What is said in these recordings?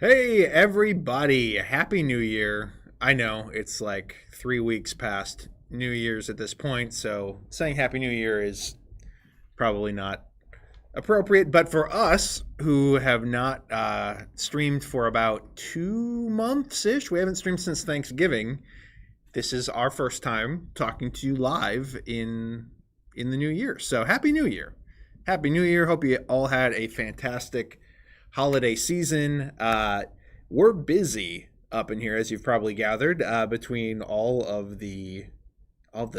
Hey, everybody. Happy New Year. I know it's like 3 weeks past New Year's at this point, so saying Happy New Year is probably not appropriate. But for us who have not streamed for about 2 months-ish, we haven't streamed since Thanksgiving. This is our first time talking to you live in the new year. So Happy New Year. Happy New Year. Hope you all had a fantastic holiday season. We're busy up in here, as you've probably gathered, between all of the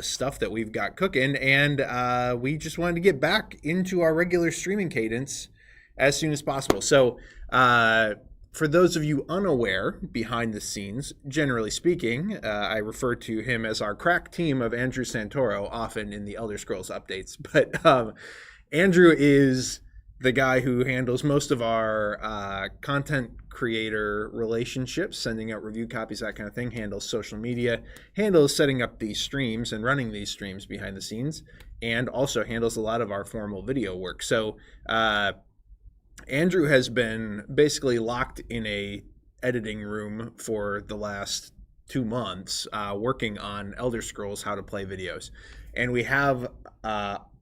stuff that we've got cooking, and we just wanted to get back into our regular streaming cadence as soon as possible. So for those of you unaware, behind the scenes, generally speaking, I refer to him as our crack team of Andrew Santoro often in the Elder Scrolls updates, but Andrew is the guy who handles most of our content creator relationships, sending out review copies, that kind of thing, handles social media, handles setting up these streams and running these streams behind the scenes, and also handles a lot of our formal video work. So Andrew has been basically locked in a editing room for the last 2 months, working on Elder Scrolls How to Play videos. And we have,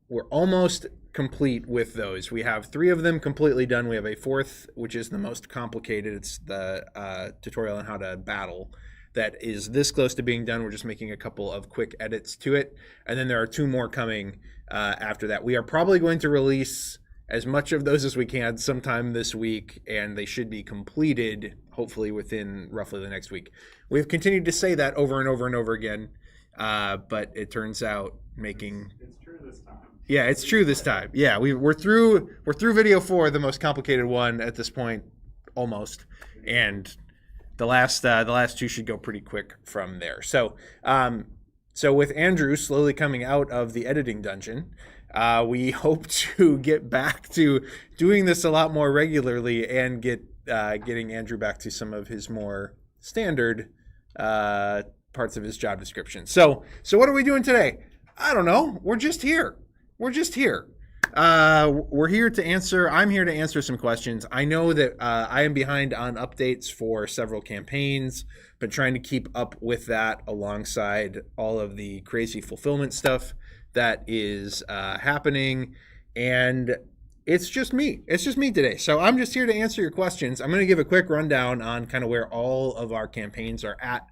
we're almost complete with those. We have 3 of them completely done. We have a 4th, which is the most complicated. It's the tutorial on how to battle that is this close to being done. We're just making a couple of quick edits to it. And then there are 2 more coming after that. We are probably going to release as much of those as we can sometime this week, and they should be completed hopefully within roughly the next week. We've continued to say that over and over and over again, but it turns out making... It's true this time. Yeah, it's true this time. Yeah, we're through video 4, the most complicated one at this point, almost, and the last two should go pretty quick from there. So so with Andrew slowly coming out of the editing dungeon, we hope to get back to doing this a lot more regularly and getting Andrew back to some of his more standard parts of his job description. So what are we doing today? I don't know. We're just here. We're here to answer. I'm here to answer some questions. I know that I am behind on updates for several campaigns, but trying to keep up with that alongside all of the crazy fulfillment stuff that is happening. And it's just me. It's just me today. So I'm just here to answer your questions. I'm going to give a quick rundown on kind of where all of our campaigns are at.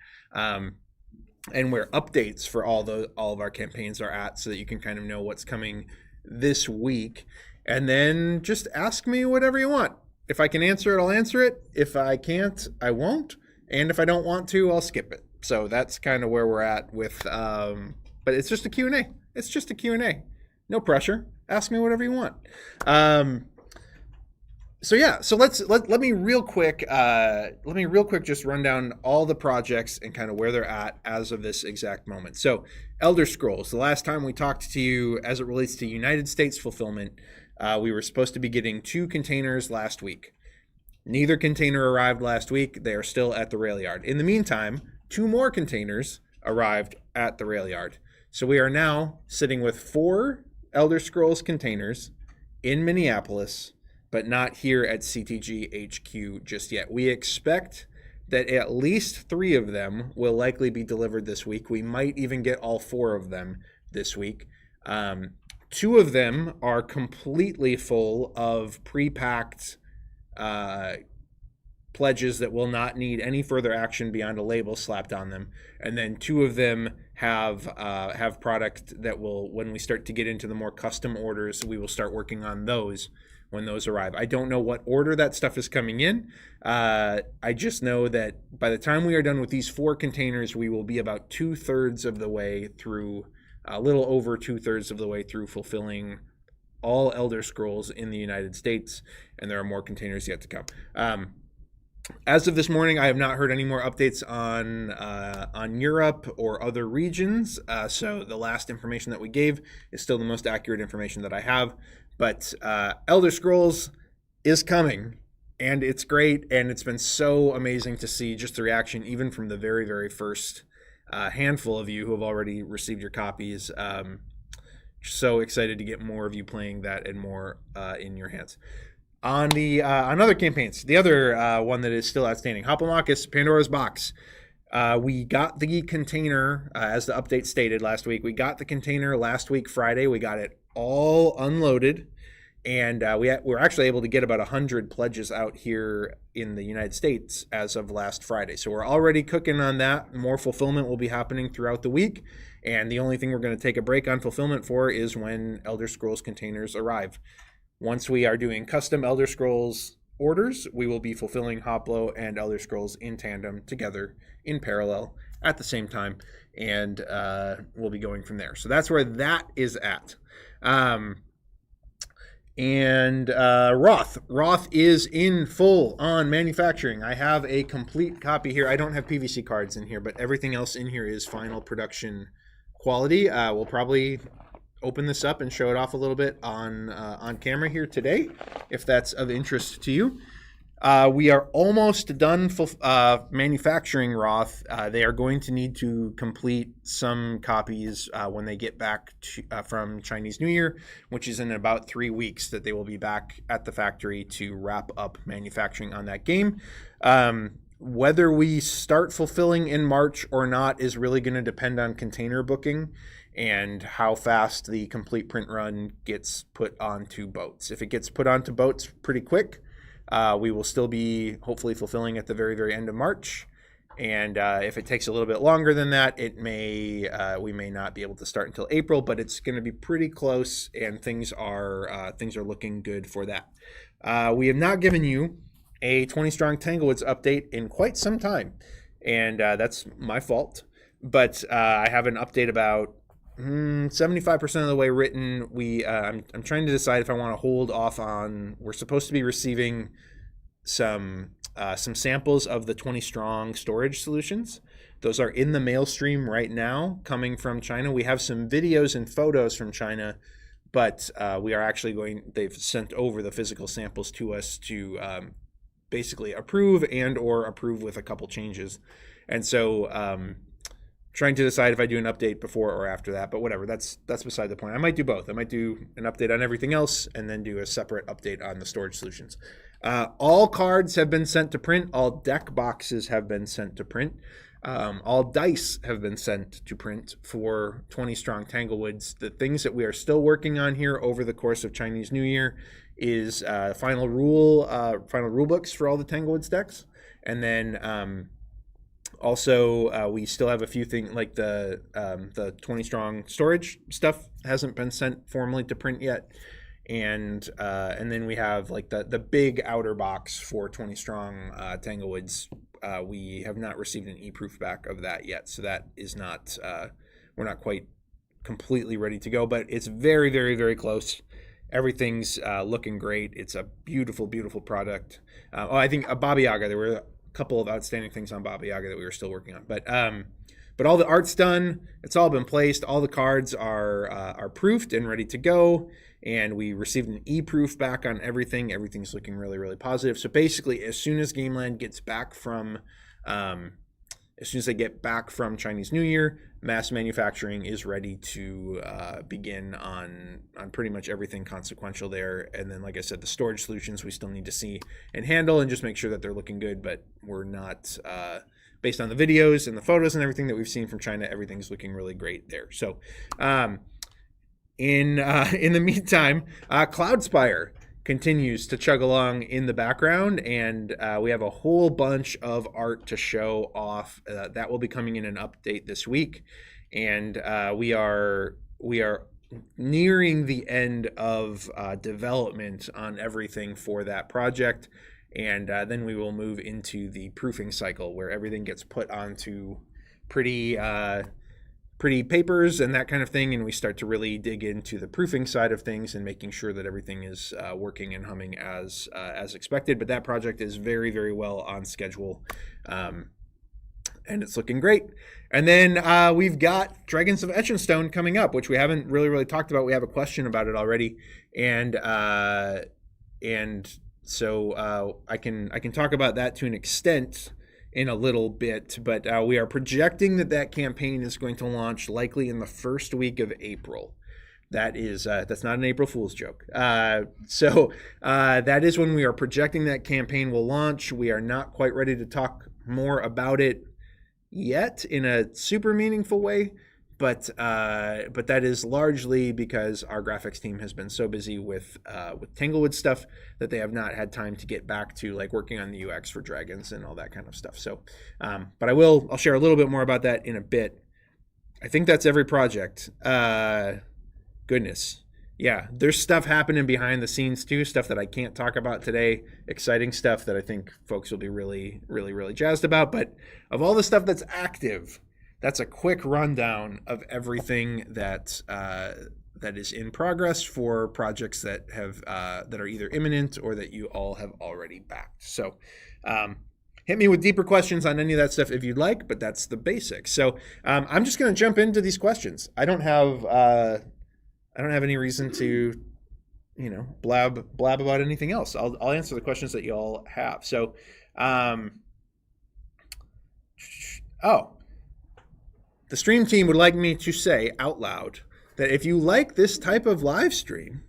And where updates for all of our campaigns are at, so that you can kind of know what's coming this week. And then just ask me whatever you want. If I can answer it, I'll answer it. If I can't, I won't. And if I don't want to, I'll skip it. So that's kind of where we're at with, but it's just a Q&A. It's just a Q&A. No pressure. Ask me whatever you want. So yeah, so let me real quick just run down all the projects and kind of where they're at as of this exact moment. So Elder Scrolls, the last time we talked to you as it relates to United States fulfillment, we were supposed to be getting 2 containers last week. Neither container arrived last week. They are still at the rail yard. In the meantime, 2 more containers arrived at the rail yard. So we are now sitting with 4 Elder Scrolls containers in Minneapolis, but not here at CTG HQ just yet. We expect that at least 3 of them will likely be delivered this week. We might even get all 4 of them this week. 2 of them are completely full of pre-packed pledges that will not need any further action beyond a label slapped on them. And then 2 of them have product that will, when we start to get into the more custom orders, we will start working on those when those arrive. I don't know what order that stuff is coming in. I just know that by the time we are done with these 4 containers, we will be about 2/3 of the way through, a little over 2/3 of the way through fulfilling all Elder Scrolls in the United States, and there are more containers yet to come. As of this morning, I have not heard any more updates on Europe or other regions. So the last information that we gave is still the most accurate information that I have. But Elder Scrolls is coming, and it's great, and it's been so amazing to see just the reaction, even from the very, very first handful of you who have already received your copies. So excited to get more of you playing that and more in your hands. On other campaigns, the other one that is still outstanding, Hoplomachus, Pandora's Box. We got the container, as the update stated last week. We got the container last week, Friday. We got it all unloaded, and we were actually able to get about 100 pledges out here in the United States as of last Friday. So we're already cooking on that. More fulfillment will be happening throughout the week, and the only thing we're going to take a break on fulfillment for is when Elder Scrolls containers arrive. Once we are doing custom Elder Scrolls orders, we will be fulfilling Hoplo and Elder Scrolls in tandem together in parallel at the same time, and we'll be going from there. So that's where that is at. Wroth is in full on manufacturing. I have a complete copy here. I don't have PVC cards in here, but everything else in here is final production quality. We'll probably open this up and show it off a little bit on camera here today, if that's of interest to you. We are almost done manufacturing Wroth. They are going to need to complete some copies when they get back from Chinese New Year, which is in about 3 weeks that they will be back at the factory to wrap up manufacturing on that game. Whether we start fulfilling in March or not is really going to depend on container booking and how fast the complete print run gets put onto boats. If it gets put onto boats pretty quick, we will still be hopefully fulfilling at the very, very end of March. And if it takes a little bit longer than that, we may not be able to start until April, but it's going to be pretty close, and things are looking good for that. We have not given you a 20 Strong Tanglewoods update in quite some time, and that's my fault. But I have an update about 75% of the way written. I'm trying to decide if I want to hold off on. We're supposed to be receiving some samples of the 20 strong storage solutions. Those are in the mail stream right now, coming from China. We have some videos and photos from China, but we are actually they've sent over the physical samples to us to basically approve or approve with a couple changes. And so trying to decide if I do an update before or after that, but whatever, that's beside the point. I might do both. I might do an update on everything else and then do a separate update on the storage solutions. All cards have been sent to print. All deck boxes have been sent to print. All dice have been sent to print for 20 strong Tanglewoods. The things that we are still working on here over the course of Chinese New Year is final rule books for all the Tanglewoods decks, and then also we still have a few things like the 20 strong storage stuff hasn't been sent formally to print yet, and then we have like the big outer box for 20 strong Tanglewoods. We have not received an e-proof back of that yet, so that is not we're not quite completely ready to go, but it's very, very, very close. Everything's looking great. It's a beautiful, beautiful product. I think Baba Yaga, there were a couple of outstanding things on Baba Yaga that we were still working on, but all the art's done. It's all been placed. All the cards are proofed and ready to go. And we received an e-proof back on everything. Everything's looking really, really positive. So basically, as soon as Gameland gets back from, as soon as they get back from Chinese New Year, mass manufacturing is ready to begin on pretty much everything consequential there. And then, like I said, the storage solutions we still need to see and handle and just make sure that they're looking good. But we're not, based on the videos and the photos and everything that we've seen from China, everything's looking really great there. So, in the meantime, Cloudspire continues to chug along in the background, and we have a whole bunch of art to show off that will be coming in an update this week, and we are nearing the end of development on everything for that project, and then we will move into the proofing cycle where everything gets put onto pretty papers and that kind of thing, and we start to really dig into the proofing side of things and making sure that everything is working and humming as expected. But that project is very, very well on schedule, and it's looking great. And then we've got Dragons of Etchinstone coming up, which we haven't really talked about. We have a question about it already, and so I can talk about that to an extent in a little bit, but we are projecting that campaign is going to launch likely in the first week of April. That is that's not an April Fool's joke. So that is when we are projecting that campaign will launch. We are not quite ready to talk more about it yet in a super meaningful way, but that is largely because our graphics team has been so busy with Tanglewood stuff that they have not had time to get back to like working on the UX for dragons and all that kind of stuff. So, but I'll share a little bit more about that in a bit. I think that's every project. Goodness. Yeah, there's stuff happening behind the scenes too, stuff that I can't talk about today, exciting stuff that I think folks will be really, really, really jazzed about. But of all the stuff that's active, that's a quick rundown of everything that is in progress for projects that are either imminent or that you all have already backed. So hit me with deeper questions on any of that stuff if you'd like, but that's the basics. So I'm just going to jump into these questions. I don't have any reason to blab about anything else. I'll answer the questions that you all have. So the stream team would like me to say out loud that if you like this type of live stream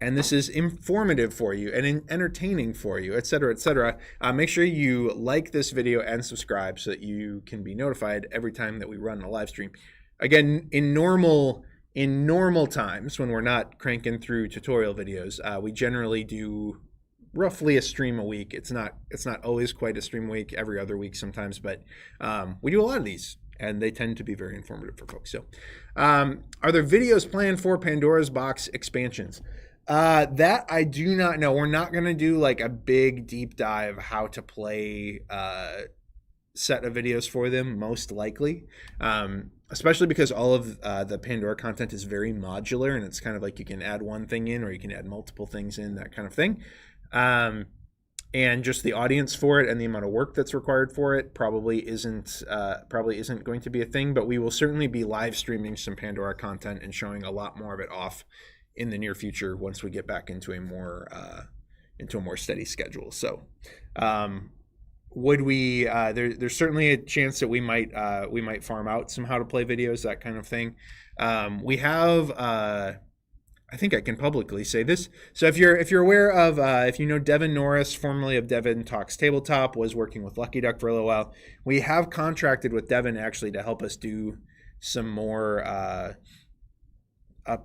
and this is informative for you and entertaining for you, et cetera, make sure you like this video and subscribe so that you can be notified every time that we run a live stream. Again, in normal times when we're not cranking through tutorial videos, we generally do roughly a stream a week. It's not always quite a stream a week, every other week sometimes, but we do a lot of these, and they tend to be very informative for folks. So are there videos planned for Pandora's Box expansions? That I do not know. We're not going to do like a big deep dive how to play set of videos for them, most likely, especially because all of the Pandora content is very modular, and it's kind of like you can add one thing in or you can add multiple things in, that kind of thing. And just the audience for it and the amount of work that's required for it probably isn't going to be a thing, but we will certainly be live streaming some Pandora content and showing a lot more of it off in the near future once we get back into a more steady schedule. So would we there's certainly a chance that we might farm out some how to play videos, that kind of thing. We have I think I can publicly say this. So if you're aware of, if you know Devin Norris, formerly of Devin Talks Tabletop, was working with Lucky Duck for a little while. We have contracted with Devin actually to help us do some more, a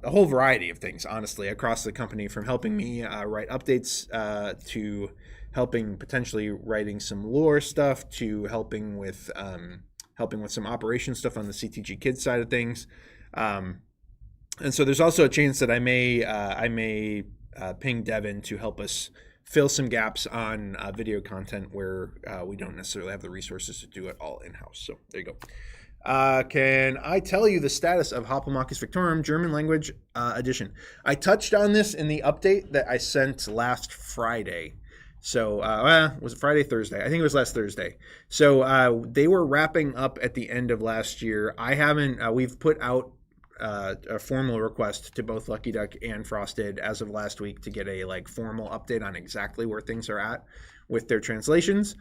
whole variety of things, honestly, across the company, from helping me write updates to helping potentially writing some lore stuff to helping with some operation stuff on the CTG Kids side of things. And so there's also a chance that I may ping Devin to help us fill some gaps on video content where we don't necessarily have the resources to do it all in-house. So there you go. Can I tell you the status of Hoplomachus Victorum German language edition? I touched on this in the update that I sent last Friday. So was it Friday, Thursday? I think it was last Thursday. So they were wrapping up at the end of last year. We've put out a formal request to both Lucky Duck and Frosted as of last week to get a formal update on exactly where things are at with their translations.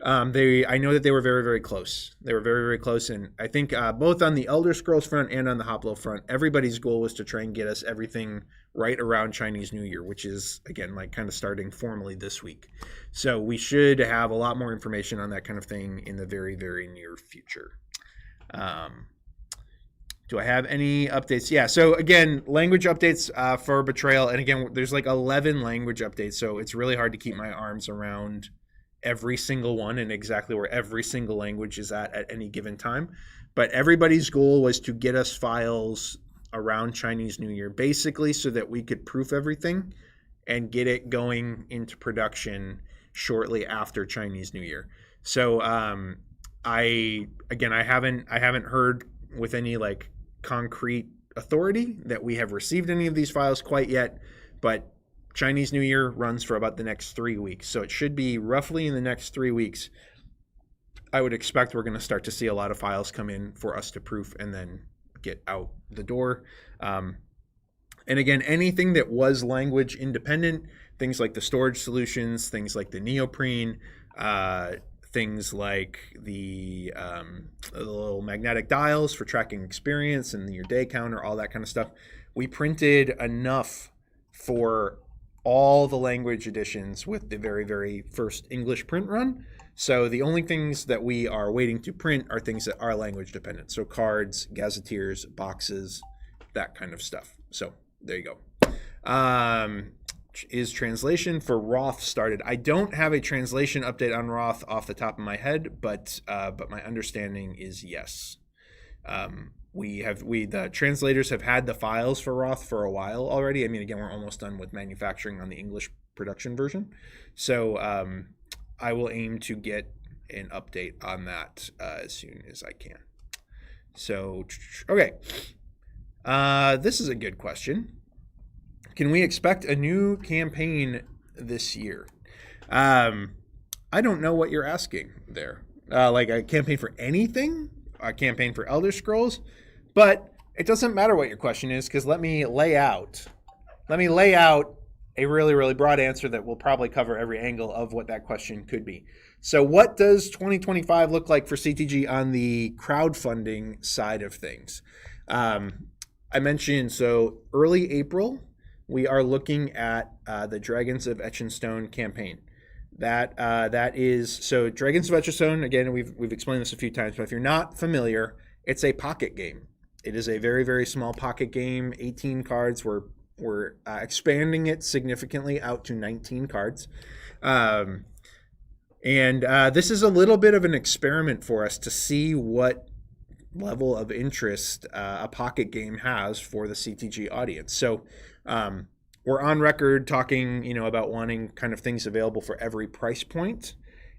I know that they were very, very close. They were very, very close, and I think both on the Elder Scrolls front and on the Hoplo front, everybody's goal was to try and get us everything right around Chinese New Year, which is, again, kind of starting formally this week. So we should have a lot more information on that kind of thing in the very, very near future. Do I have any updates? Yeah, so again, language updates for Betrayal. And again, there's 11 language updates, so it's really hard to keep my arms around every single one and exactly where every single language is at any given time. But everybody's goal was to get us files around Chinese New Year, basically so that we could proof everything and get it going into production shortly after Chinese New Year. So I haven't heard with any concrete authority that we have received any of these files quite yet, but Chinese New Year runs for about the next 3 weeks. So it should be roughly in the next 3 weeks. I would expect we're going to start to see a lot of files come in for us to proof and then get out the door. And again, anything that was language independent, things like the storage solutions, things like the neoprene, things like the little magnetic dials for tracking experience and your day counter, all that kind of stuff. We printed enough for all the language editions with the very, very first English print run. So the only things that we are waiting to print are things that are language dependent. So cards, gazetteers, boxes, that kind of stuff. So there you go. Is translation for Wroth started? I don't have a translation update on Wroth off the top of my head, but my understanding is yes. The translators have had the files for Wroth for a while already. I mean, again, we're almost done with manufacturing on the English production version. So I will aim to get an update on that as soon as I can. So, okay. This is a good question. Can we expect a new campaign this year? I don't know what you're asking there. A campaign for anything? A campaign for Elder Scrolls? But it doesn't matter what your question is, because let me lay out a really, really broad answer that will probably cover every angle of what that question could be. So what does 2025 look like for CTG on the crowdfunding side of things? I mentioned, so early April, we are looking at the Dragons of Etchinstone campaign. That is, so Dragons of Etchinstone, again, we've explained this a few times, but if you're not familiar, it's a pocket game. It is a very, very small pocket game, 18 cards. We're expanding it significantly out to 19 cards. And this is a little bit of an experiment for us to see what level of interest a pocket game has for the CTG audience. So we're on record talking, about wanting kind of things available for every price point.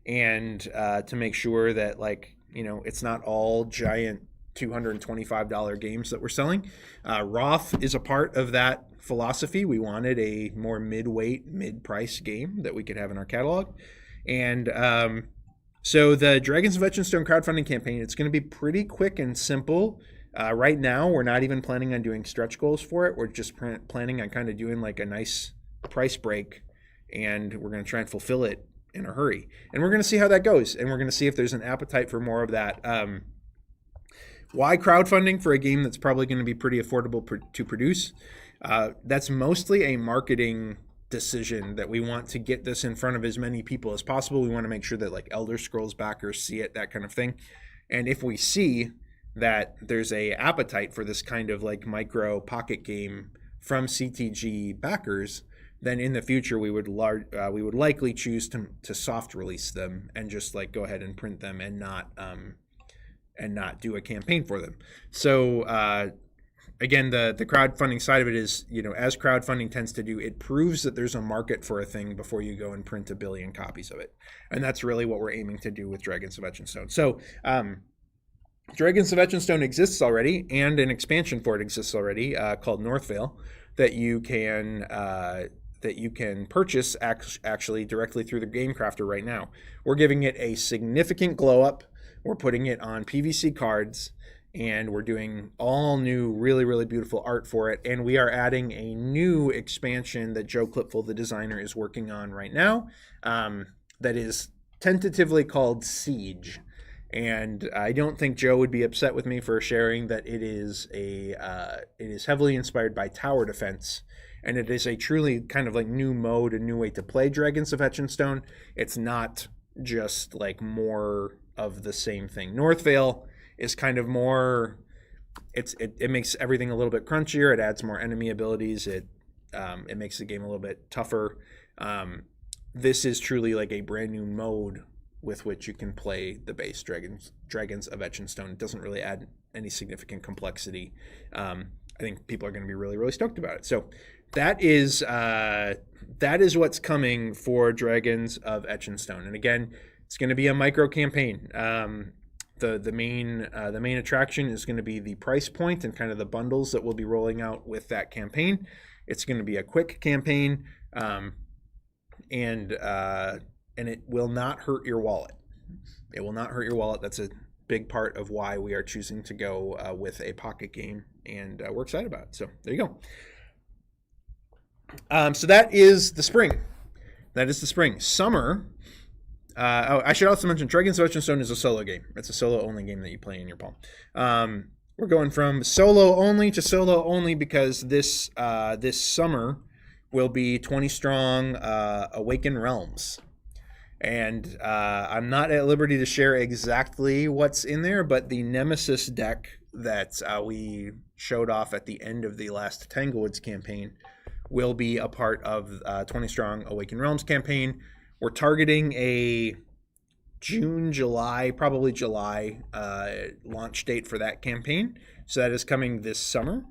and to make sure that, like, it's not all giant $225 games that we're selling. Wroth is a part of that philosophy. We wanted a more mid-weight, mid-price game that we could have in our catalog. And so the Dragons of Etchinstone crowdfunding campaign, it's going to be pretty quick and simple. Right now, we're not even planning on doing stretch goals for it. We're just planning on kind of doing like a nice price break, and we're going to try and fulfill it in a hurry. And we're going to see how that goes, and we're going to see if there's an appetite for more of that. Why crowdfunding for a game that's probably going to be pretty affordable to produce? That's mostly a marketing decision that we want to get this in front of as many people as possible. We want to make sure that like Elder Scrolls backers see it, that kind of thing. And if we see that there's a appetite for this kind of like micro pocket game from CTG backers, then in the future we would likely choose to soft release them and just like go ahead and print them and not do a campaign for them. So again, the crowdfunding side of it is, as crowdfunding tends to do, it proves that there's a market for a thing before you go and print 1 billion copies of it. And that's really what we're aiming to do with Dragons of Etchinstone. So Dragons of Etchinstone exists already, and an expansion for it exists already called Northvale that you can purchase actually directly through the Game Crafter right now. We're giving it a significant glow up. We're putting it on PVC cards, and we're doing all new, really, really beautiful art for it. And we are adding a new expansion that Joe Clipful, the designer, is working on right now that is tentatively called Siege. And I don't think Joe would be upset with me for sharing that it is heavily inspired by tower defense. And it is a truly kind of like new mode, a new way to play Dragons of Etchinstone. It's not just like more of the same thing. Northvale is kind of more, it makes everything a little bit crunchier. It adds more enemy abilities. It makes the game a little bit tougher. This is truly like a brand new mode with which you can play the base Dragons of Etchinstone. It doesn't really add any significant complexity. I think people are going to be really, really stoked about it. So that is what's coming for Dragons of Etchinstone. And again, it's going to be a micro campaign. The main attraction is going to be the price point and kind of the bundles that we'll be rolling out with that campaign. It's going to be a quick campaign, and it will not hurt your wallet. It will not hurt your wallet. That's a big part of why we are choosing to go with a pocket game, and we're excited about it. So there you go. So that is the spring. Summer. I should also mention Dragons of Etchinstone is a solo game. It's a solo-only game that you play in your palm. We're going from solo-only to solo-only because this summer will be 20 strong Awaken Realms. And I'm not at liberty to share exactly what's in there, but the Nemesis deck that we showed off at the end of the last Tanglewoods campaign will be a part of 20 strong Awaken Realms campaign. We're targeting a June, July, probably July launch date for that campaign. So that is coming this summer,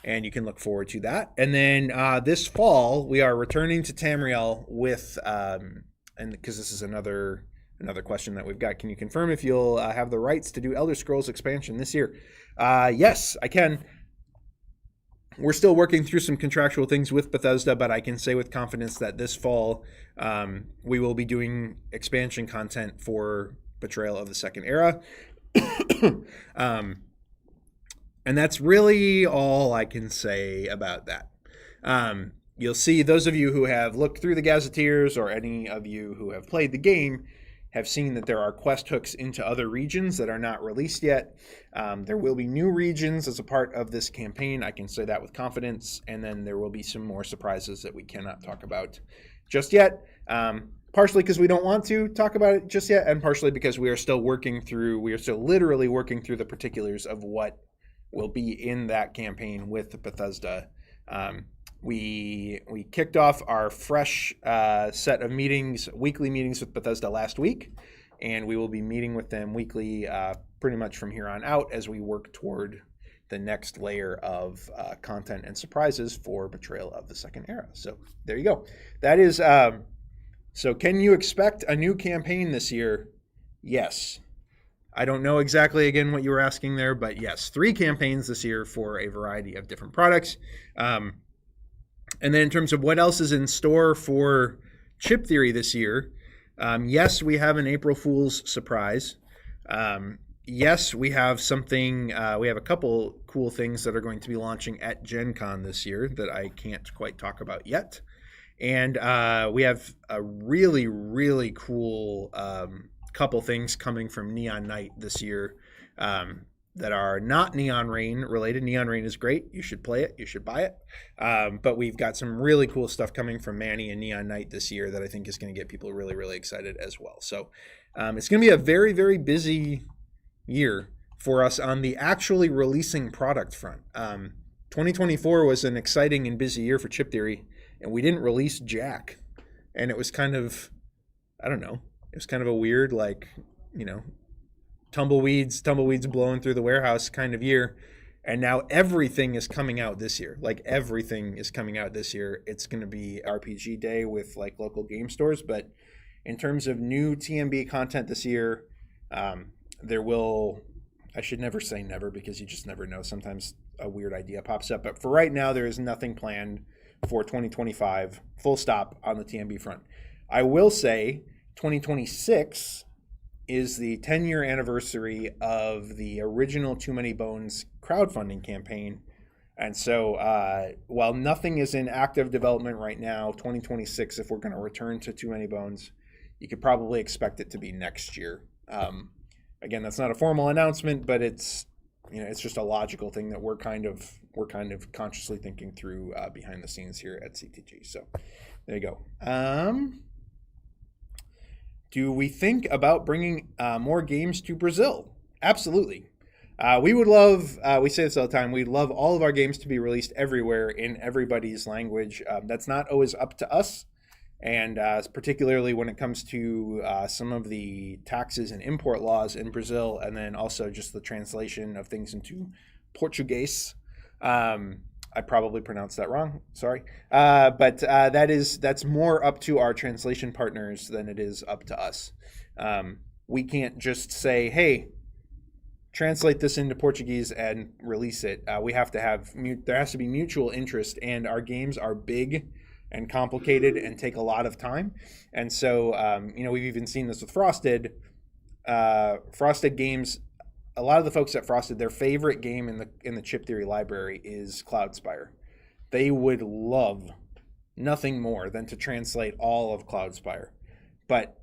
and you can look forward to that. And then this fall, we are returning to Tamriel with, and because this is another question that we've got, can you confirm if you'll have the rights to do Elder Scrolls expansion this year? Yes, I can. We're still working through some contractual things with Bethesda, but I can say with confidence that this fall we will be doing expansion content for Betrayal of the Second Era. And that's really all I can say about that. You'll see those of you who have looked through the Gazetteers or any of you who have played the game have seen that there are quest hooks into other regions that are not released yet. There will be new regions as a part of this campaign. I can say that with confidence. And then there will be some more surprises that we cannot talk about just yet. Partially because we don't want to talk about it just yet, and partially because we are still literally working through the particulars of what will be in that campaign with Bethesda. We kicked off our fresh set of meetings, weekly meetings with Bethesda last week, and we will be meeting with them weekly pretty much from here on out as we work toward the next layer of content and surprises for Betrayal of the Second Era. So there you go. That is So can you expect a new campaign this year? Yes. I don't know exactly, again, what you were asking there, but yes, 3 campaigns this year for a variety of different products. And then in terms of what else is in store for Chip Theory this year, yes, we have an April Fool's surprise. Yes, we have something, we have a couple cool things that are going to be launching at Gen Con this year that I can't quite talk about yet. And we have a really, really cool couple things coming from Neon Knight this year that are not Neon Rain related. Neon Rain is great. You should play it. You should buy it. But we've got some really cool stuff coming from Manny and Neon Knight this year that I think is going to get people really, really excited as well. So it's going to be a very, very busy year for us on the actually releasing product front. 2024 was an exciting and busy year for Chip Theory, and we didn't release jack. And it was kind of, I don't know, it was kind of a weird, like, you know, tumbleweeds blowing through the warehouse kind of year. And now everything is coming out this year. Like, everything is coming out this year. It's going to be RPG Day with, like, local game stores. But in terms of new TMB content this year, there will, I should never say never because you just never know. Sometimes a weird idea pops up. But for right now, there is nothing planned for 2025, full stop, on the TMB front. I will say 2026 is the 10-year anniversary of the original Too Many Bones crowdfunding campaign. And so while nothing is in active development right now, 2026, if we're going to return to Too Many Bones, you could probably expect it to be next year. Again, that's not a formal announcement, but it's, you know, it's just a logical thing that we're kind of consciously thinking through behind the scenes here at CTG. So there you go. Do we think about bringing more games to Brazil? Absolutely. We would love, we say this all the time, we'd love all of our games to be released everywhere in everybody's language. That's not always up to us. And particularly when it comes to some of the taxes and import laws in Brazil, and then also just the translation of things into Portuguese. I probably pronounced that wrong. Sorry. But that's more up to our translation partners than it is up to us. We can't just say, hey, translate this into Portuguese and release it. We have to have, there has to be mutual interest, and our games are big and complicated and take a lot of time. And so, you know, we've even seen this with Frosted. Frosted games, a lot of the folks at Frosted, their favorite game in the Chip Theory library is Cloudspire. They would love nothing more than to translate all of Cloudspire. But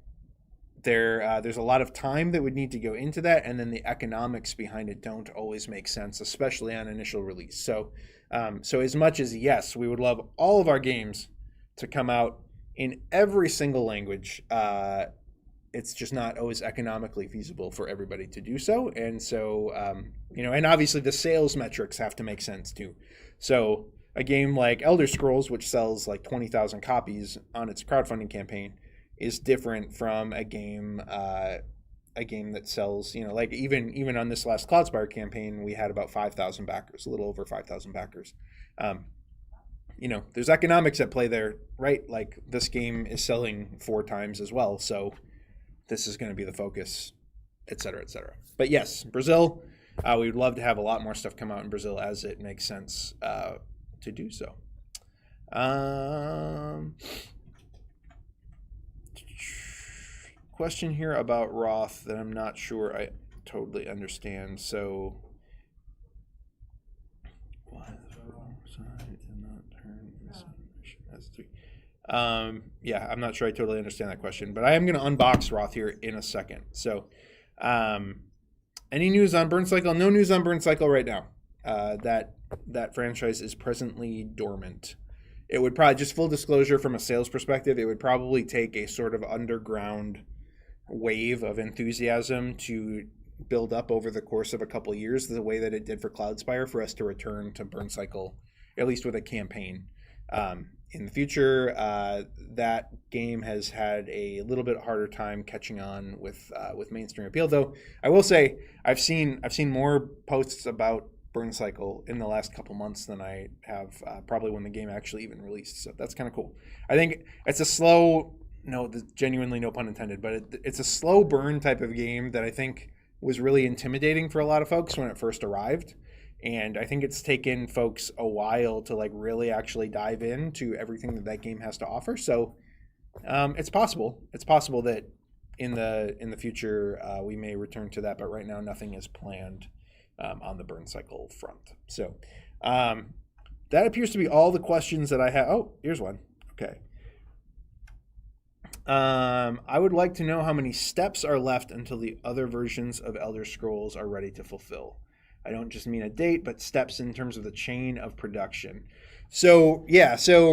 there's a lot of time that would need to go into that, and then the economics behind it don't always make sense, especially on initial release. So as much as, yes, we would love all of our games to come out in every single language, it's just not always economically feasible for everybody to do so. And so, you know, and obviously the sales metrics have to make sense too. So a game like Elder Scrolls, which sells like 20,000 copies on its crowdfunding campaign, is different from a game that sells, you know, like even on this last Cloudspire campaign, we had about 5,000 backers, a little over 5,000 backers. You know, there's economics at play there, right? Like, this game is selling 4 times as well, so this is going to be the focus, et cetera, et cetera. But yes, Brazil, we would love to have a lot more stuff come out in Brazil as it makes sense to do so. Question here about Wroth that I'm not sure I totally understand. So, yeah, I'm not sure I totally understand that question, but I am going to unbox Wroth here in a second. So, any news on Burn Cycle? No news on Burn Cycle right now. That franchise is presently dormant. It would probably, just full disclosure from a sales perspective, it would probably take a sort of underground wave of enthusiasm to build up over the course of a couple of years, the way that it did for Cloudspire, for us to return to Burn Cycle, at least with a campaign. In the future, that game has had a little bit harder time catching on with mainstream appeal. Though I will say, I've seen more posts about Burn Cycle in the last couple months than I have probably when the game actually even released. So that's kind of cool. I think it's a slow no, genuinely no pun intended, but it's a slow burn type of game that I think was really intimidating for a lot of folks when it first arrived. And I think it's taken folks a while to like really actually dive into everything that game has to offer. So it's possible. It's possible that in the future we may return to that, but right now nothing is planned on the burn cycle front. So that appears to be all the questions that I have. Oh, here's one. Okay. I would like to know how many steps are left until the other versions of Elder Scrolls are ready to fulfill. I don't just mean a date, but steps in terms of the chain of production. So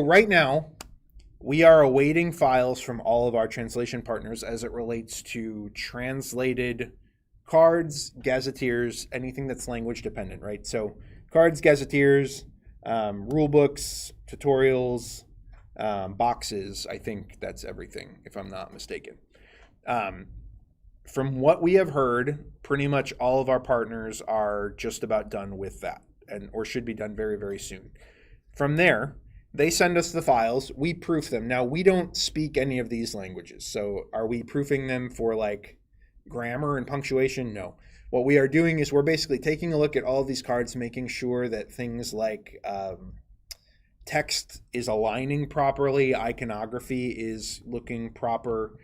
right now we are awaiting files from all of our translation partners as it relates to translated cards, gazetteers, anything that's language dependent, right? So cards, gazetteers, rule books, tutorials, boxes. I think that's everything, if I'm not mistaken. From what we have heard, pretty much all of our partners are just about done with that, or should be done very, very soon. From there, they send us the files. We proof them. Now, we don't speak any of these languages. So are we proofing them for like grammar and punctuation? No. What we are doing is we're basically taking a look at all of these cards, making sure that things like text is aligning properly, iconography is looking proper,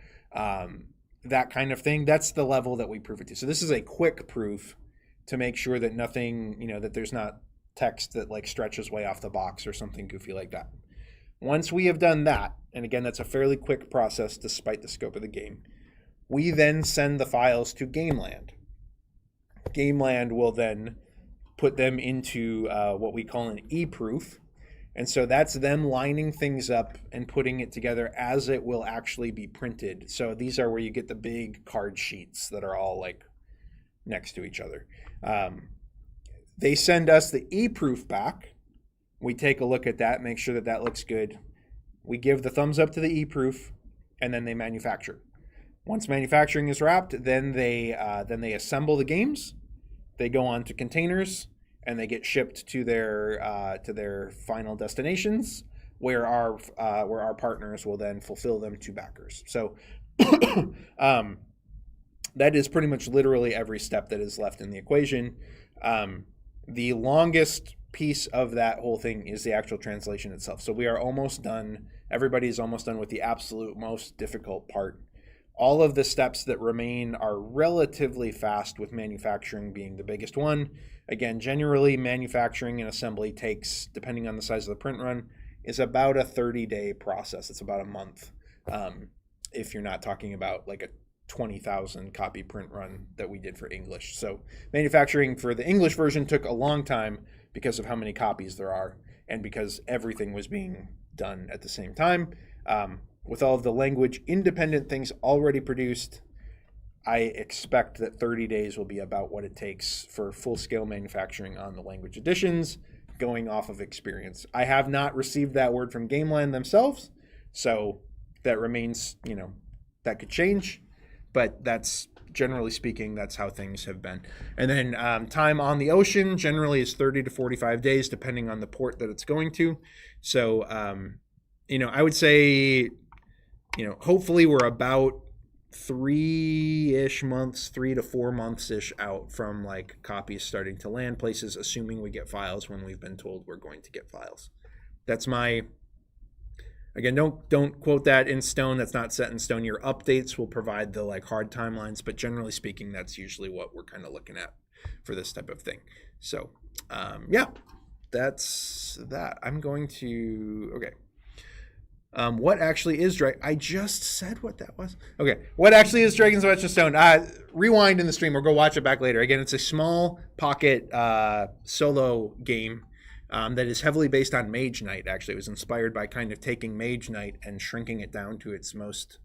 that kind of thing. That's the level that we proof it to. So this is a quick proof to make sure that nothing, that there's not text that like stretches way off the box or something goofy like that. Once we have done that, and again, that's a fairly quick process despite the scope of the game, we then send the files to Gameland. Gameland will then put them into what we call an e-proof. And so that's them lining things up and putting it together as it will actually be printed. So these are where you get the big card sheets that are all like next to each other. They send us the e-proof back. We take a look at that, make sure that that looks good. We give the thumbs up to the e-proof, and then they manufacture. Once manufacturing is wrapped, then they assemble the games. They go on to containers, and they get shipped to their final destinations, where our partners will then fulfill them to backers. So that is pretty much literally every step that is left in the equation. The longest piece of that whole thing is the actual translation itself. So we are almost done. Everybody is almost done with the absolute most difficult part. All of the steps that remain are relatively fast, with manufacturing being the biggest one. Again, generally manufacturing and assembly takes, depending on the size of the print run, is about a 30-day process. It's about a month. If you're not talking about like a 20,000 copy print run that we did for English. So manufacturing for the English version took a long time because of how many copies there are and because everything was being done at the same time. With all of the language independent things already produced, I expect that 30 days will be about what it takes for full-scale manufacturing on the language editions, going off of experience. I have not received that word from Gameland themselves, so that remains, that could change. But that's, generally speaking, that's how things have been. And then time on the ocean generally is 30 to 45 days, depending on the port that it's going to. So, I would say, hopefully we're about 3 to 4 months-ish out from like copies starting to land places, assuming we get files when we've been told we're going to get files. That's my... Again, don't quote that in stone. That's not set in stone. Your updates will provide the like hard timelines, but generally speaking, that's usually what we're kind of looking at for this type of thing. So, that's that. I'm going to what actually is I just said what that was. Okay, what actually is Dragons of Etchinstone? Rewind in the stream or go watch it back later. Again, it's a small pocket solo game. That is heavily based on Mage Knight, actually. It was inspired by kind of taking Mage Knight and shrinking it down to its most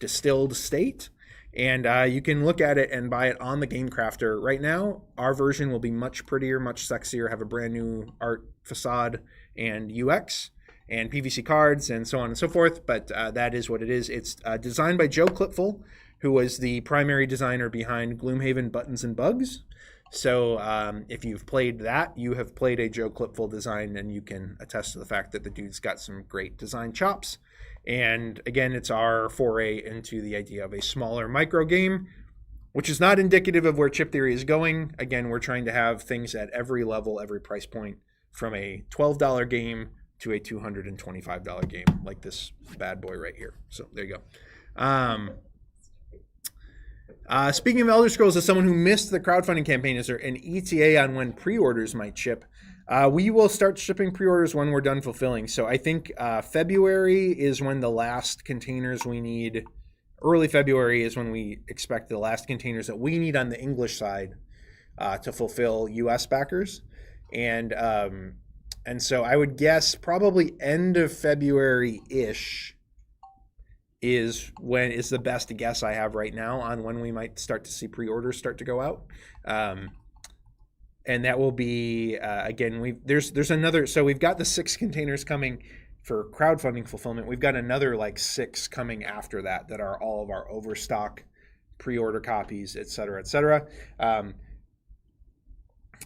distilled state. And you can look at it and buy it on the Game Crafter. Right now, our version will be much prettier, much sexier, have a brand new art facade and UX and PVC cards and so on and so forth. But that is what it is. It's designed by Joe Clipful, who was the primary designer behind Gloomhaven Buttons and Bugs. So if you've played that, you have played a Joe Clipful design, and you can attest to the fact that the dude's got some great design chops. And again, it's our foray into the idea of a smaller micro game, which is not indicative of where chip theory is going. Again, we're trying to have things at every level, every price point, from a $12 game to a $225 game, like this bad boy right here. So there you go. Speaking of Elder Scrolls, as someone who missed the crowdfunding campaign, is there an ETA on when pre-orders might ship? We will start shipping pre-orders when we're done fulfilling. So I think February is when the last containers we need. Early February is when we expect the last containers that we need on the English side to fulfill U.S. backers. And so I would guess probably end of February-ish is the best guess I have right now on when we might start to see pre-orders start to go out. And that will be, again, there's another, so we've got the 6 containers coming for crowdfunding fulfillment. We've got another like 6 coming after that are all of our overstock pre-order copies, et cetera, et cetera.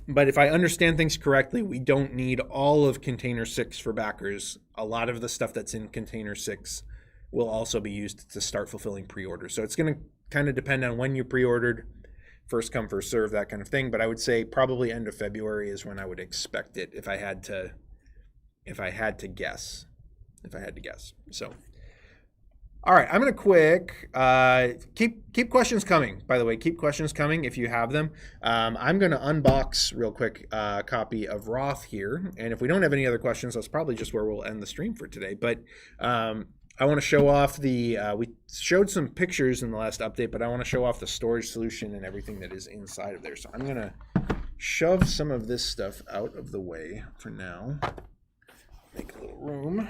But if I understand things correctly, we don't need all of container 6 for backers. A lot of the stuff that's in container 6 will also be used to start fulfilling pre-orders. So it's going to kind of depend on when you pre-ordered, first come, first serve, that kind of thing. But I would say probably end of February is when I would expect it if I had to guess. So, all right, I'm gonna keep questions coming. By the way, keep questions coming if you have them. I'm gonna unbox real quick a copy of Wroth here, and if we don't have any other questions, that's probably just where we'll end the stream for today. But I want to show off we showed some pictures in the last update, but I want to show off the storage solution and everything that is inside of there. So I'm gonna shove some of this stuff out of the way for now. Make a little room.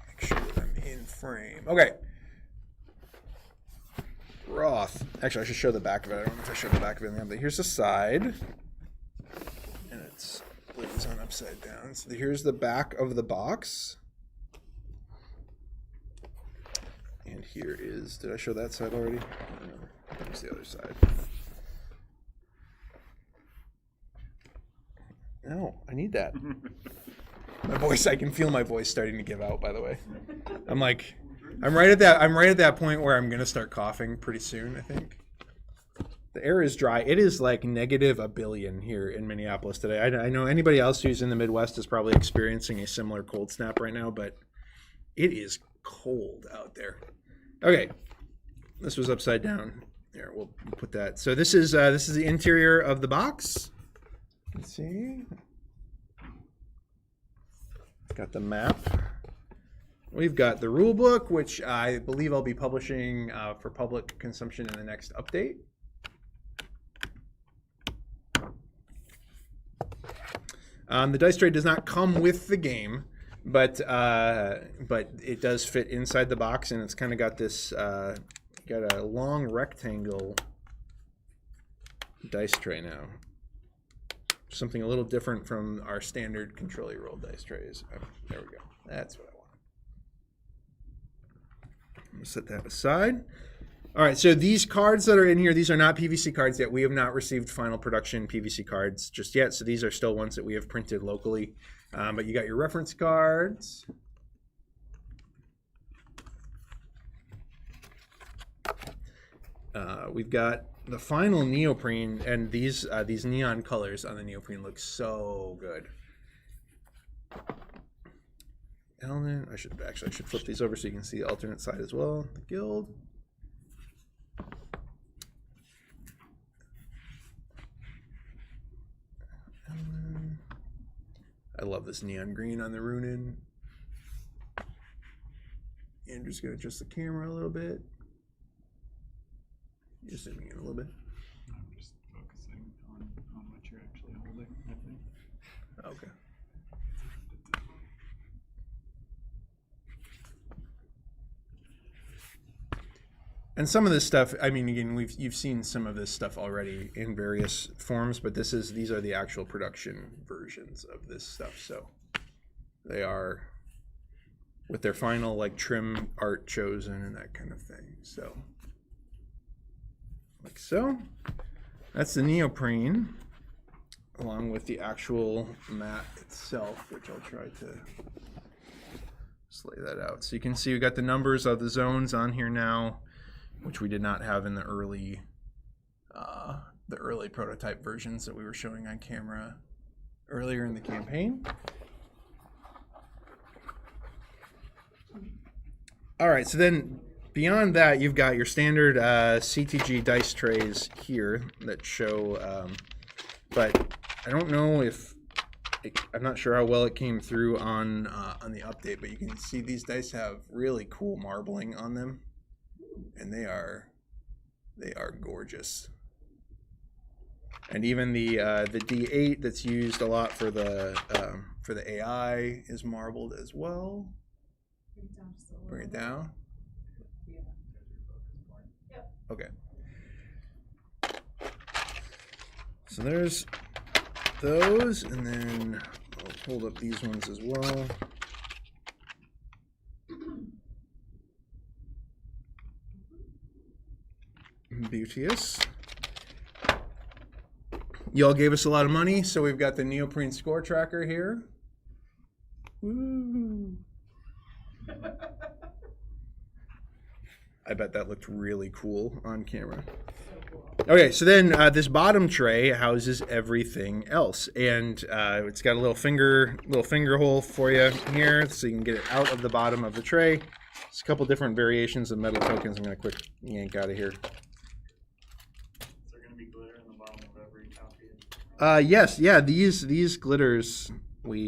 Make sure I'm in frame. Okay. Wroth. Actually, I should show the back of it. I don't know if I showed the back of it in the update. Here's the side. And it's lays on upside down. So here's the back of the box. And here is, did I show that side already? Here's the other side. No, I need that. My voice, I can feel my voice starting to give out, by the way. I'm right at that point where I'm going to start coughing pretty soon, I think. The air is dry. It is like negative a billion here in Minneapolis today. I know anybody else who's in the Midwest is probably experiencing a similar cold snap right now, but it is cold out there. Okay, this was upside down. There, we'll put that. So this is the interior of the box. Let's see. It's got the map. We've got the rule book, which I believe I'll be publishing for public consumption in the next update. The dice tray does not come with the game, but it does fit inside the box, and it's kind of got this got a long rectangle dice tray now. Something a little different from our standard control-your-roll dice trays. Oh, there we go. That's what I want. I'm gonna set that aside. All right, so these cards that are in here, these are not PVC cards yet. We have not received final production PVC cards just yet, so these are still ones that we have printed locally. But you got your reference cards. We've got the final neoprene, and these neon colors on the neoprene look so good. Element. I should flip these over so you can see the alternate side as well. The guild. I love this neon green on the Runin. Andrew's gonna adjust the camera a little bit. You're zooming in a little bit. I'm just focusing on what you're actually holding, I think. Okay. And some of this stuff, I mean, again, you've seen some of this stuff already in various forms, but these are the actual production versions of this stuff. So they are with their final like trim art chosen and that kind of thing. So like so. That's the neoprene. along with the actual mat itself, which I'll try to just lay that out. So you can see we got the numbers of the zones on here now, which we did not have in the early prototype versions that we were showing on camera earlier in the campaign. All right, so then beyond that, you've got your standard CTG dice trays here that show, but I don't know if, I'm not sure how well it came through on the update, but you can see these dice have really cool marbling on them, and they are gorgeous. And even the D8 that's used a lot for the AI is marbled as well. Bring it down. Yeah. Yep. Okay. So there's those, and then I'll hold up these ones as well. Beauteous. Y'all gave us a lot of money, so we've got the neoprene score tracker here. Woo! I bet that looked really cool on camera. Okay, so then this bottom tray houses everything else, and it's got a little finger hole for you here, so you can get it out of the bottom of the tray. There's a couple different variations of metal tokens. I'm gonna quick yank out of here. Is there going to be glitter in the bottom of every copy? Yes, yeah. These glitters. What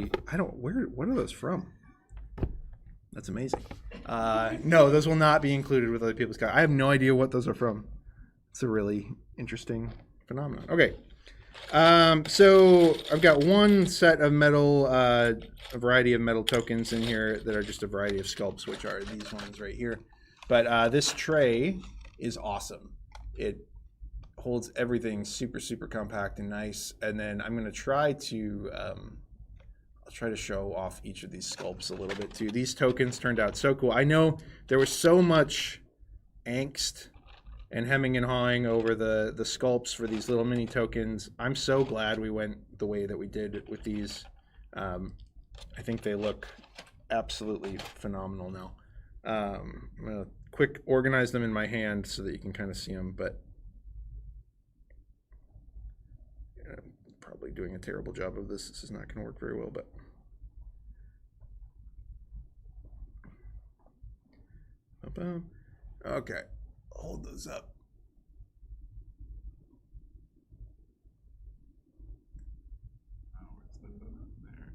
are those from? That's amazing. No, those will not be included with other people's copies. I have no idea what those are from. It's a really interesting phenomenon. Okay. So I've got one set of metal, a variety of metal tokens in here that are just a variety of sculpts, which are these ones right here. But this tray is awesome. It holds everything super, super compact and nice. And then I'm going to try to, I'll try to show off each of these sculpts a little bit too. These tokens turned out so cool. I know there was so much angst and hemming and hawing over the sculpts for these little mini tokens. I'm so glad we went the way that we did with these. I think they look absolutely phenomenal now. I'm going to quick organize them in my hand so that you can kind of see them, but I'm probably doing a terrible job of this. This is not going to work very well, but okay. Hold those up. Oh, where's the button? There.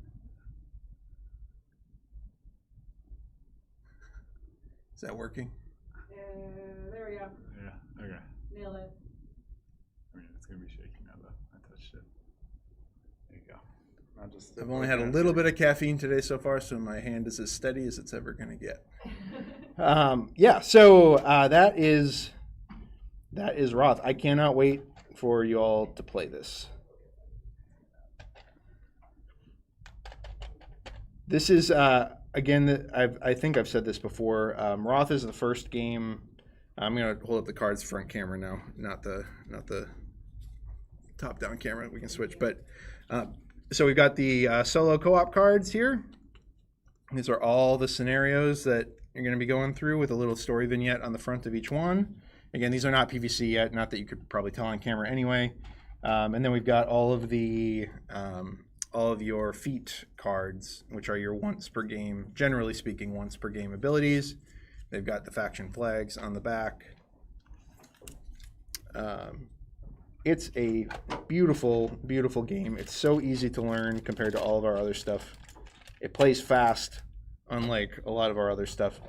Is that working? There we go. Yeah, okay. Nailed it. I mean, it's going to be shaky now, though. I touched it. There you go. Now just I've only had a little bit of caffeine today so far, so my hand is as steady as it's ever going to get. Yeah, so that is Wroth. I cannot wait for you all to play this. This is again, I think I've said this before. Wroth is the first game. I'm gonna hold up the cards front camera now, not the top down camera. We can switch, but so we've got the solo co-op cards here. These are all the scenarios that you're going to be going through with a little story vignette on the front of each one. Again, these are not PVC yet, not that you could probably tell on camera anyway. And then we've got all of your feat cards, which are your once per game, generally speaking, once per game abilities. They've got the faction flags on the back. It's a beautiful, beautiful game. It's so easy to learn compared to all of our other stuff. It plays fast, unlike a lot of our other stuff.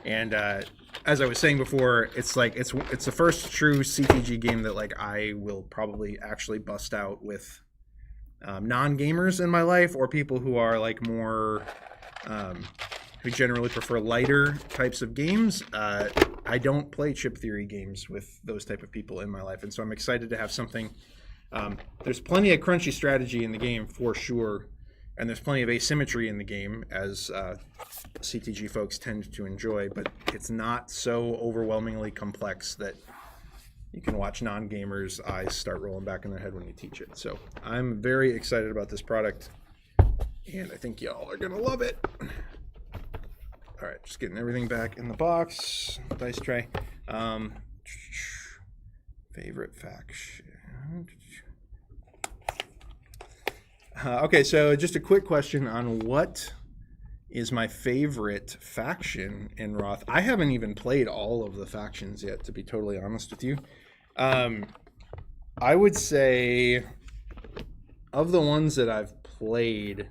And as I was saying before, it's like it's the first true CTG game that like I will probably actually bust out with non-gamers in my life, or people who are like more who generally prefer lighter types of games. I don't play chip theory games with those type of people in my life, and so I'm excited to have something. There's plenty of crunchy strategy in the game for sure, and there's plenty of asymmetry in the game, as CTG folks tend to enjoy, but it's not so overwhelmingly complex that you can watch non-gamers' eyes start rolling back in their head when you teach it. So I'm very excited about this product, and I think y'all are gonna love it. All right, just getting everything back in the box, dice tray. Favorite faction. Okay, so just a quick question on what is my favorite faction in Wroth. I haven't even played all of the factions yet, to be totally honest with you. I would say of the ones that I've played,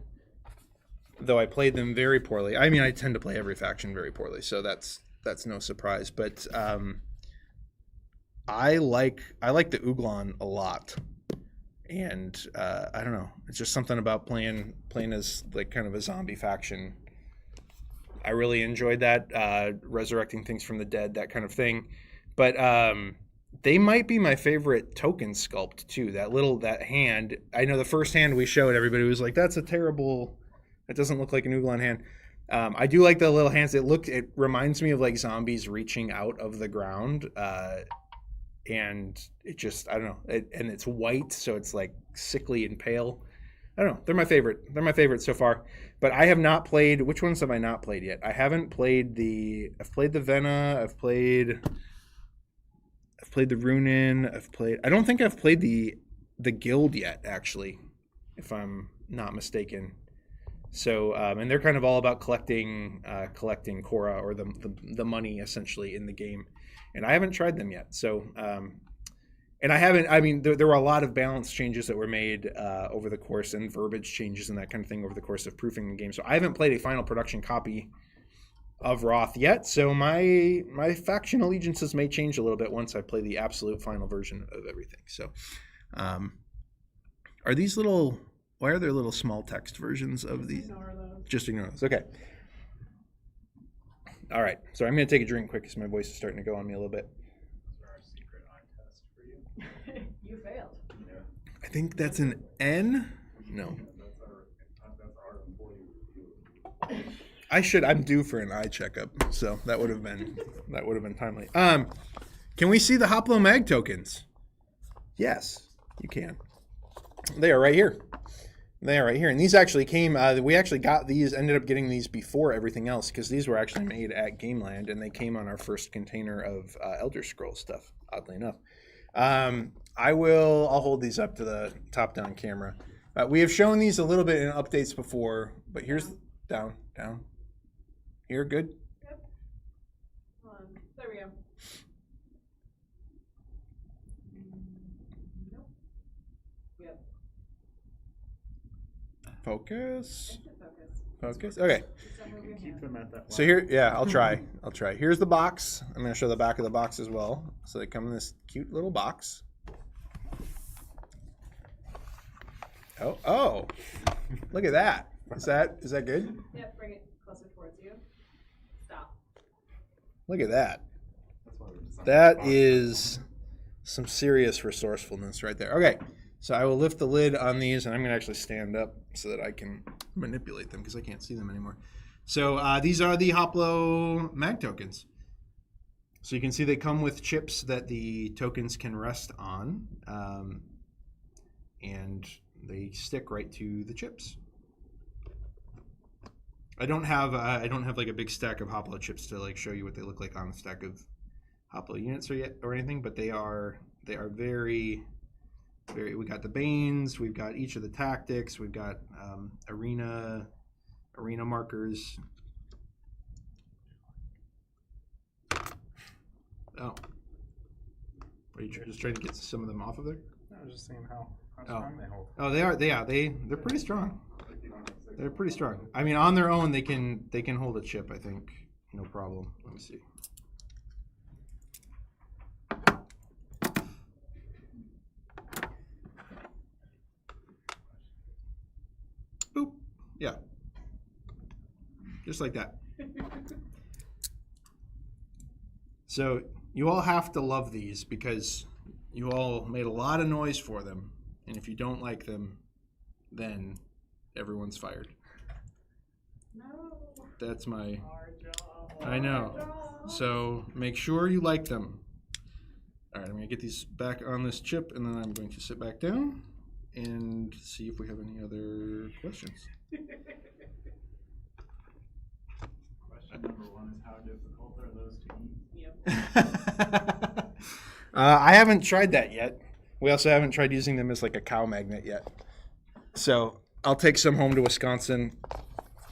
though I played them very poorly. I mean, I tend to play every faction very poorly, so that's no surprise. But I like the Uglon a lot. And I don't know, it's just something about playing as like kind of a zombie faction. I really enjoyed that, resurrecting things from the dead, that kind of thing. But they might be my favorite token sculpt too. That hand. I know the first hand we showed, everybody was like, "That's a terrible. That doesn't look like an Uglon hand." I do like the little hands. It reminds me of like zombies reaching out of the ground. And it just, I don't know, and it's white, so it's like sickly and pale. I don't know. They're my favorite. They're my favorite so far. But I have not played. Which ones have I not played yet? I haven't played the. I've played the Vena. I've played the Runin. I don't think I've played the Guild yet, actually, if I'm not mistaken. So, and they're kind of all about collecting Cora, or the money essentially in the game. And I haven't tried them yet. So, and I haven't, I mean, there were a lot of balance changes that were made over the course, and verbiage changes and that kind of thing over the course of proofing the game. So I haven't played a final production copy of Wroth yet. So my faction allegiances may change a little bit once I play the absolute final version of everything. So are these little, why are there little small text versions of these? Ignore those. Just ignore those. Okay. All right. So I'm going to take a drink quick because my voice is starting to go on me a little bit. Those are our secret eye test for you. You failed. Yeah. I think that's an N. No. That's our employee review. I'm due for an eye checkup, so that would have been timely. Can we see the Hoplo Mag tokens? Yes, you can. They are right here. And these actually came, we actually got these, ended up getting these before everything else, because these were actually made at Gameland, and they came on our first container of Elder Scrolls stuff, oddly enough. I'll hold these up to the top-down camera. We have shown these a little bit in updates before, but here's, down. Here, good? Yep. Hold on. There we go. Nope. Yep. Focus. Focus. Okay. Just don't move You your can keep hand. them at that So here, yeah, I'll try. Here's the box. I'm going to show the back of the box as well. So they come in this cute little box. Oh, look at that. Is that good? Yep, bring it closer towards you. Stop. Look at that. That's why we designed That the box. is some serious resourcefulness right there. Okay, so I will lift the lid on these, and I'm going to actually stand up so that I can manipulate them because I can't see them anymore. So these are the Hoplo Mag tokens. So you can see they come with chips that the tokens can rest on, and they stick right to the chips. I don't have like a big stack of Hoplo chips to like show you what they look like on a stack of Hoplo units or anything, but they are very, very. We got the Banes, we've got each of the tactics, we've got arena markers. Oh, are you just trying to get some of them off of there? I was just seeing how strong they hold. Oh, they're pretty strong. Like, you don't have to say They're pretty strong. I mean, on their own, they can hold a chip. I think, no problem. Let me see. Boop. Yeah. Just like that. So you all have to love these because you all made a lot of noise for them, and if you don't like them, then everyone's fired. No. That's my. Our job. I know. So make sure you like them. All right, I'm going to get these back on this chip, and then I'm going to sit back down and see if we have any other questions. Question number 1 is how difficult are those to eat? Yep. I haven't tried that yet. We also haven't tried using them as like a cow magnet yet. So I'll take some home to Wisconsin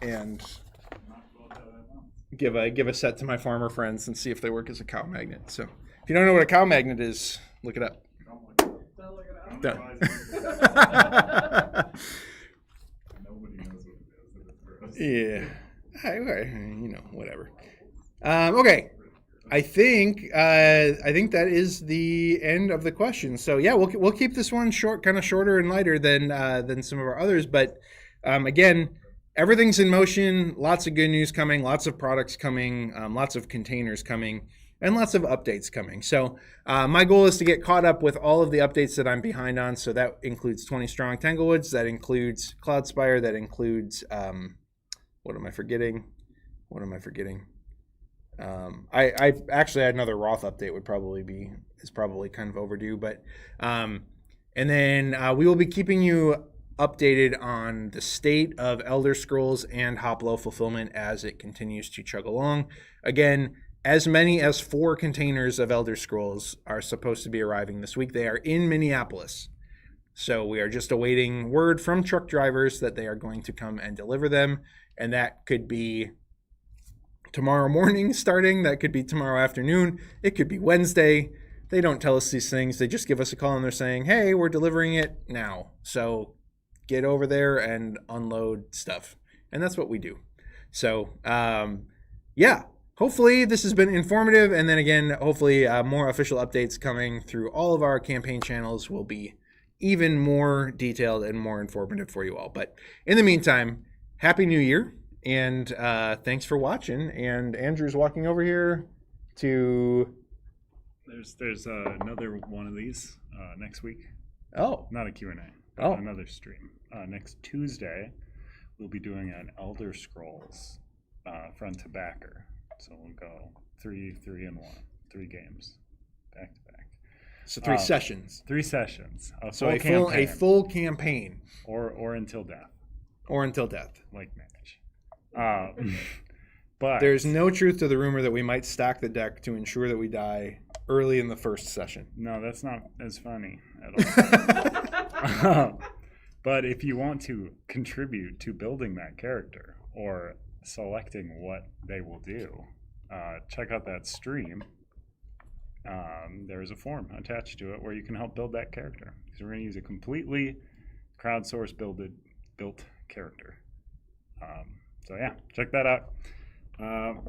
and Not both out at once. give a set to my farmer friends and see if they work as a cow magnet. So if you don't know what a cow magnet is, look it up. Don't look it up. Don't look it up. Don't Done. advise people. Nobody knows what it is. If it's gross. Yeah. Whatever. Okay. I think that is the end of the questions. So yeah, we'll keep this one short, kind of shorter and lighter than some of our others. But again, everything's in motion. Lots of good news coming. Lots of products coming. Lots of containers coming, and lots of updates coming. So my goal is to get caught up with all of the updates that I'm behind on. So that includes 20 Strong Tanglewoods. That includes Cloudspire. That includes what am I forgetting? I actually had another Wroth update is probably kind of overdue, but and then we will be keeping you updated on the state of Elder Scrolls and Hoplo fulfillment as it continues to chug along. Again, as many as 4 containers of Elder Scrolls are supposed to be arriving this week. They are in Minneapolis. So we are just awaiting word from truck drivers that they are going to come and deliver them, and that could be tomorrow morning starting. That could be tomorrow afternoon. It could be Wednesday. They don't tell us these things. They just give us a call and they're saying, hey, we're delivering it now. So get over there and unload stuff. And that's what we do. So, yeah, hopefully this has been informative. And then again, hopefully more official updates coming through all of our campaign channels will be even more detailed and more informative for you all. But in the meantime, Happy New Year. And thanks for watching. And Andrew's walking over here to... There's another one of these next week. Oh. Not a Q&A, but Oh. another stream. Next Tuesday, we'll be doing an Elder Scrolls front to backer. So we'll go 3 and 1, 3 games back to back. So 3 sessions. 3 sessions. So a campaign. full campaign. Or until death, Or until death. like Manage. But There's no truth to the rumor that we might stack the deck to ensure that we die early in the first session. no, that's not as funny at all. But if you want to contribute to building that character or selecting what they will do, check out that stream. There's a form attached to it where you can help build that character. Because we're going to use a completely crowdsourced built character. So yeah, check that out.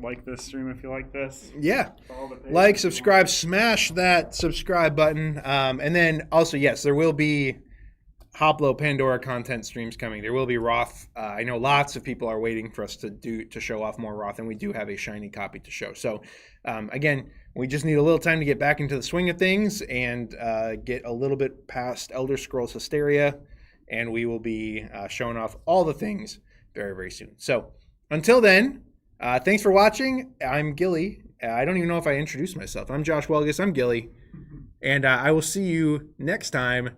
Like this stream if you like this. Yeah. Follow the page Like, if you subscribe, want. smash that subscribe button. And then also, yes, there will be Hoplo Pandora content streams coming. There will be Wroth. I know lots of people are waiting for us to show off more Wroth, and we do have a shiny copy to show. So again, we just need a little time to get back into the swing of things and get a little bit past Elder Scrolls hysteria, and we will be showing off all the things very, very soon. So until then, thanks for watching. I'm Gilly. I don't even know if I introduced myself. I'm Josh Welgus. I'm Gilly. And I will see you next time.